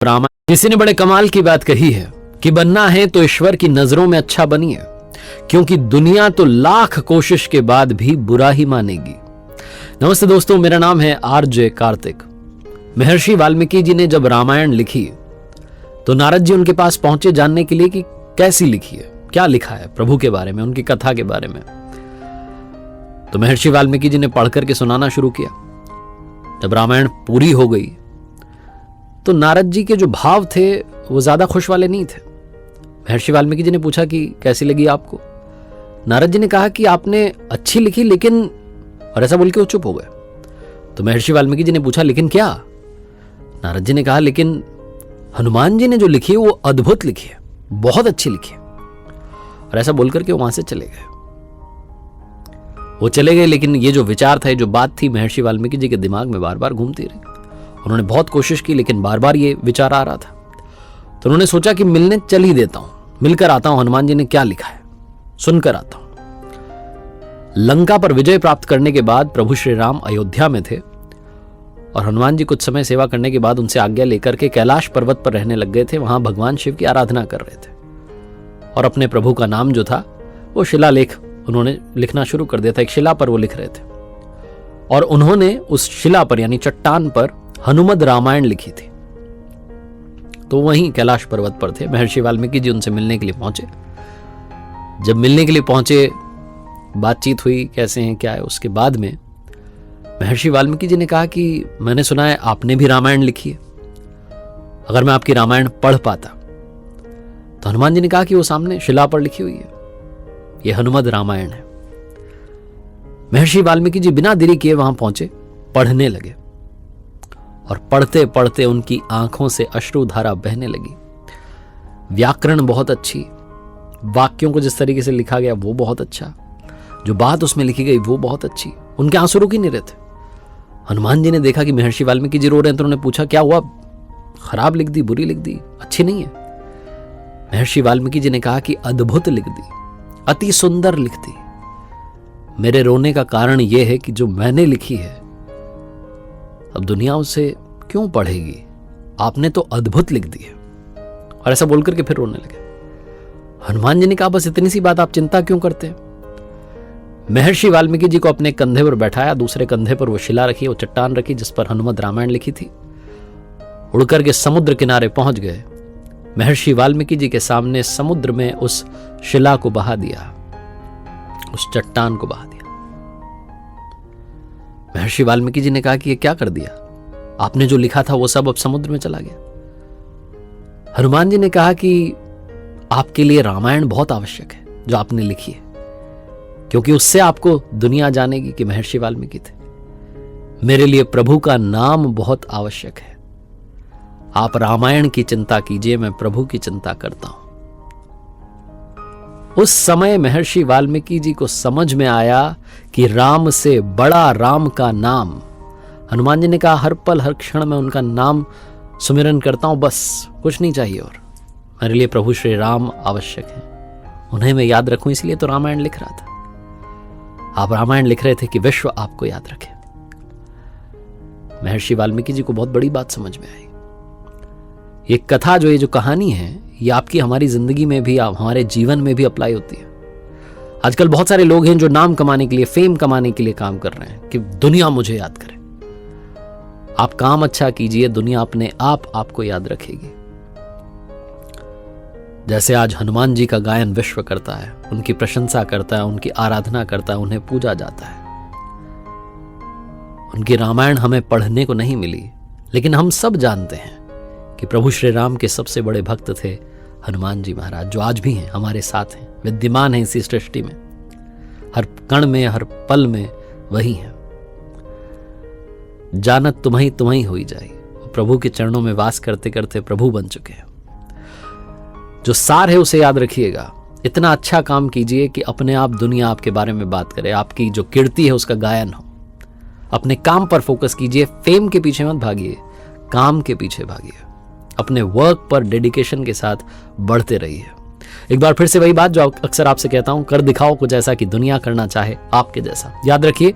रामायण। किसी ने बड़े कमाल की बात कही है कि बनना है तो ईश्वर की नजरों में अच्छा बनिए, क्योंकि दुनिया तो लाख कोशिश के बाद भी बुरा ही मानेगी। नमस्ते दोस्तों, मेरा नाम है आरजे कार्तिक। महर्षि वाल्मीकि जी ने जब रामायण लिखी तो नारद जी उनके पास पहुंचे जानने के लिए कि कैसी लिखी है, क्या लिखा है प्रभु के बारे में, उनकी कथा के बारे में। तो महर्षि वाल्मीकि जी ने पढ़ करके सुनाना शुरू किया। जब रामायण पूरी हो गई तो नारद जी के जो भाव थे वो ज्यादा खुश वाले नहीं थे। महर्षि वाल्मीकि जी ने पूछा कि कैसी लगी आपको। नारद जी ने कहा कि आपने अच्छी लिखी, लेकिन, और ऐसा बोल के वो चुप हो गए। तो महर्षि वाल्मीकि जी ने पूछा लेकिन क्या। नारद जी ने कहा लेकिन हनुमान जी ने जो लिखी है वो अद्भुत लिखी है, बहुत अच्छी लिखी है। और ऐसा बोलकर के वो वहां से चले गए। वो चले गए, लेकिन ये जो विचार था, जो बात थी, महर्षि वाल्मीकि जी के दिमाग में बार बार घूमती रही। उन्होंने बहुत कोशिश की, लेकिन बार बार ये विचार आ रहा था। तो उन्होंने सोचा कि मिलने चल ही देता हूं, मिलकर आता हूं, हनुमान जी ने क्या लिखा है सुनकर आता हूं। लंका पर विजय प्राप्त करने के बाद प्रभु श्री राम अयोध्या में थे और हनुमान जी कुछ समय सेवा करने के बाद उनसे आज्ञा लेकर के कैलाश पर्वत पर रहने लग गए थे। वहां भगवान शिव की आराधना कर रहे थे और अपने प्रभु का नाम जो था वो शिलालेख उन्होंने लिखना शुरू कर दिया था। एक शिला पर वो लिख रहे थे और उन्होंने उस शिला पर यानी चट्टान पर हनुमद रामायण लिखी थी। तो वहीं कैलाश पर्वत पर थे। महर्षि वाल्मीकि जी उनसे मिलने के लिए पहुंचे। जब मिलने के लिए पहुंचे, बातचीत हुई, कैसे हैं क्या है। उसके बाद में महर्षि वाल्मीकि जी ने कहा कि मैंने सुना है आपने भी रामायण लिखी है, अगर मैं आपकी रामायण पढ़ पाता। तो हनुमान जी ने कहा कि वो सामने शिला पर लिखी हुई है, ये हनुमद रामायण है। महर्षि वाल्मीकि जी बिना देरी किए वहां पहुंचे, पढ़ने लगे और पढ़ते पढ़ते उनकी आंखों से अश्रुधारा बहने लगी। व्याकरण बहुत अच्छी, वाक्यों को जिस तरीके से लिखा गया वो बहुत अच्छा, जो बात उसमें लिखी गई वो बहुत अच्छी। उनके आंसू रुक ही नहीं रहे थे। हनुमान जी ने देखा कि महर्षि वाल्मीकि जी रो रहे हैं, तो उन्होंने पूछा क्या हुआ, खराब लिख दी, बुरी लिख दी, अच्छी नहीं है। महर्षि वाल्मीकि जी ने कहा कि अद्भुत लिख दी, अति सुंदर लिख दी। मेरे रोने का कारण यह है कि जो मैंने लिखी है अब दुनिया उसे क्यों पढ़ेगी, आपने तो अद्भुत लिख दी है। और ऐसा बोलकर के फिर रोने लगे। हनुमान जी ने कहा बस इतनी सी बात, आप चिंता क्यों करते हैं। महर्षि वाल्मीकि जी को अपने कंधे पर बैठाया, दूसरे कंधे पर वो शिला रखी, वो चट्टान रखी जिस पर हनुमद रामायण लिखी थी। उड़कर के समुद्र किनारे पहुंच गए। महर्षि वाल्मीकि जी के सामने समुद्र में उस शिला को बहा दिया, उस चट्टान को बहा दिया। महर्षि वाल्मीकि जी ने कहा कि ये क्या कर दिया, आपने जो लिखा था वो सब अब समुद्र में चला गया। हनुमान जी ने कहा कि आपके लिए रामायण बहुत आवश्यक है जो आपने लिखी है, क्योंकि उससे आपको दुनिया जानेगी कि महर्षि वाल्मीकि थे। मेरे लिए प्रभु का नाम बहुत आवश्यक है। आप रामायण की चिंता कीजिए, मैं प्रभु की चिंता करता हूं। उस समय महर्षि वाल्मीकि जी को समझ में आया कि राम से बड़ा राम का नाम। हनुमान जी ने कहा हर पल हर क्षण में उनका नाम सुमिरन करता हूं, बस कुछ नहीं चाहिए और। मेरे लिए प्रभु श्री राम आवश्यक है, उन्हें मैं याद रखूं, इसलिए तो रामायण लिख रहा था। आप रामायण लिख रहे थे कि विश्व आपको याद रखे। महर्षि वाल्मीकि जी को बहुत बड़ी बात समझ में आई। ये कथा जो, ये जो कहानी है, ये आपकी हमारी जिंदगी में भी, हमारे जीवन में भी अप्लाई होती है। आजकल बहुत सारे लोग हैं जो नाम कमाने के लिए, फेम कमाने के लिए काम कर रहे हैं कि दुनिया मुझे याद करे। आप काम अच्छा कीजिए, दुनिया अपने आप आपको याद रखेगी। जैसे आज हनुमान जी का गायन विश्व करता है, उनकी प्रशंसा करता है, उनकी आराधना करता है, उन्हें पूजा जाता है। उनकी रामायण हमें पढ़ने को नहीं मिली, लेकिन हम सब जानते हैं कि प्रभु श्री राम के सबसे बड़े भक्त थे हनुमान जी महाराज, जो आज भी हैं, हमारे साथ हैं, विद्यमान हैं इसी सृष्टि में, हर कण में, हर पल में वही हैं। जानत तुम्हीं तुम्हीं होई जाई, प्रभु के चरणों में वास करते करते प्रभु बन चुके हैं। जो सार है उसे याद रखिएगा। इतना अच्छा काम कीजिए कि अपने आप दुनिया आपके बारे में बात करे, आपकी जो कीर्ति है उसका गायन हो। अपने काम पर फोकस कीजिए, फेम के पीछे मत भागिए, काम के पीछे भागिए। अपने वर्क पर डेडिकेशन के साथ बढ़ते रहिए। एक बार फिर से वही बात जो अक्सर आपसे कहता हूं, कर दिखाओ कुछ ऐसा कि दुनिया करना चाहे आपके जैसा। याद रखिए,